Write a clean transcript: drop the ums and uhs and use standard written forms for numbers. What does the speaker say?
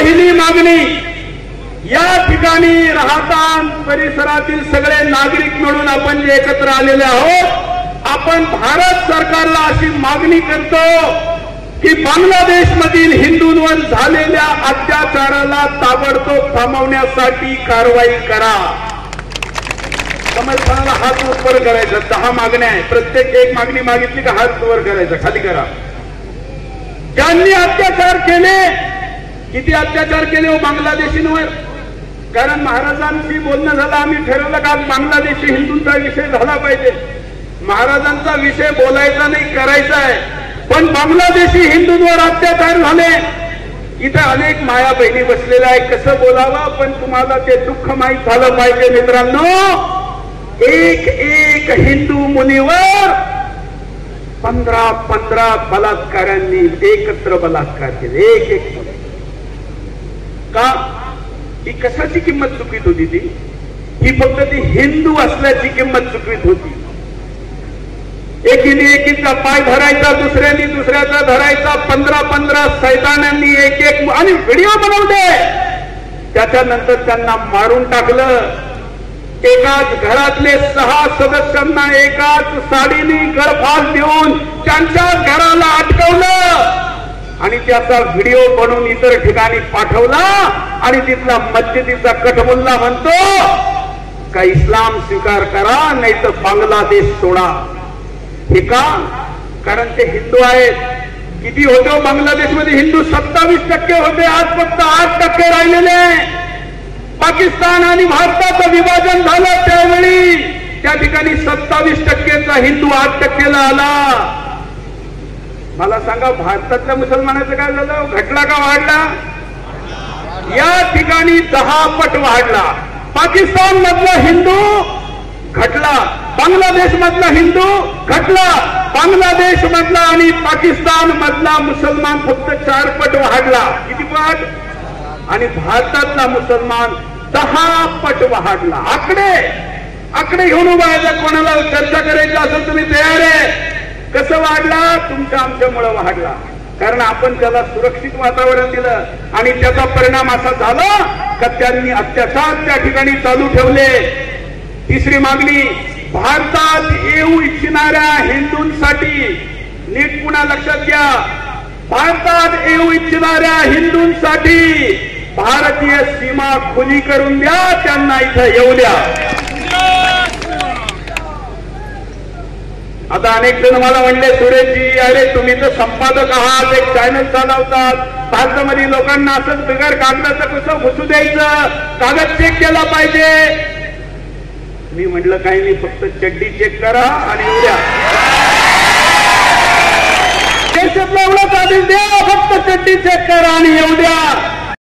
पहिली मागणी, या ठिकाणी राहतान परिसरातील सगळे नागरिक मिळून आपण जे एकत्र आलेले आहोत, आपण भारत सरकारला अशी मागणी करतो की बांगलादेशमधील हिंदूंवर झालेल्या अत्याचाराला ताबडतोब थांबवण्यासाठी कारवाई करा. समर्थनाला हात वर करायचा. 10 मागण्या आहे, प्रत्येक एक मागणी मागितली का हात वर करायचा, खाली करा. ज्यांनी अत्याचार केले, किती अत्याचार केले हो बांगलादेशींवर. कारण महाराजांशी बोलणं झालं, आम्ही ठरवलं का बांगलादेशी हिंदूंचा विषय झाला पाहिजे. महाराजांचा विषय बोलायचा नाही, करायचा आहे. पण बांगलादेशी हिंदूंवर अत्याचार झाले. इथे अनेक माया बहिणी बसलेल्या आहे, कसं बोलावं. पण तुम्हाला ते दुःख माहीत झालं पाहिजे मित्रांनो. एक हिंदू मुलीवर 15 बलात्कारांनी एकत्र बलात्कार केले. एक का? ही कशाची किंमत चुकीत होती ती? ही फक्त ती हिंदू असल्याची किंमत चुकीत होती. एकीने एकीचा पाय धरायचा, दुसऱ्याने दुसऱ्याचा धरायचा. 15 सैतानांनी एक आणि व्हिडिओ बनवले. त्याच्यानंतर त्यांना मारून टाकलं. एकाच घरातले 6 सदस्यांना एकाच साडीने गळफास देऊन त्यांच्या घराला अटकवलं आणि त्याचा व्हिडिओ बनवून इतर ठिकाणी पाठवला. आणि तिथला मस्जिदीचा कटमुल्ला म्हणतो का इस्लाम स्वीकार करा, नाही तर बांगलादेश सोडा. हे का? कारण ते हिंदू आहेत. किती होते बांगलादेशमध्ये हिंदू? 27% होते. आज फक्त 8% राहिलेले. पाकिस्तान आणि भारताचं विभाजन झालं त्यावेळी त्या ठिकाणी 27%चा हिंदू 8%ला आला. मला सांगा, भारतातल्या मुसलमानाचं काय झालं? घटला का वाढला? या ठिकाणी 10 पट वाढला. पाकिस्तान मधला हिंदू घटला, बांगलादेश मधला हिंदू घटला. बांगलादेश मधला आणि पाकिस्तान मधला मुसलमान फक्त 4 पट वाढला. किती पट? आणि भारतातला मुसलमान 10 पट वाढला. आकडे घेऊन उभा आहे. कोणाला चर्चा करायची असेल तुम्ही तयार आहे. कसं वाढला? तुमच्या आमच्यामुळे वाढला. कारण आपण त्याला सुरक्षित वातावरण दिलं आणि त्याचा परिणाम असा झाला का त्यांनी अत्याचार त्या ठिकाणी चालू ठेवले. तिसरी मागणी, भारतात येऊ इच्छिणाऱ्या हिंदूंसाठी, नीट पुन्हा लक्षात घ्या, भारतात येऊ इच्छिणाऱ्या हिंदूंसाठी भारतीय सीमा खुली करून द्या, त्यांना इथं येऊ द्या. आता अनेक जण मला म्हणले, सुरेशजी अरे तुम्ही तर संपादक आहात, एक चॅनल चालवतात, भारतामध्ये लोकांना असंच बिगर कागदाचं कसं घुसू द्यायचं, कागद चेक केला पाहिजे. मी म्हटलं काही नाही, फक्त चड्डी चेक करा आणि येऊ द्या. देशातला एवढाच आदेश द्या, फक्त चड्डी चेक करा आणि येऊ द्या.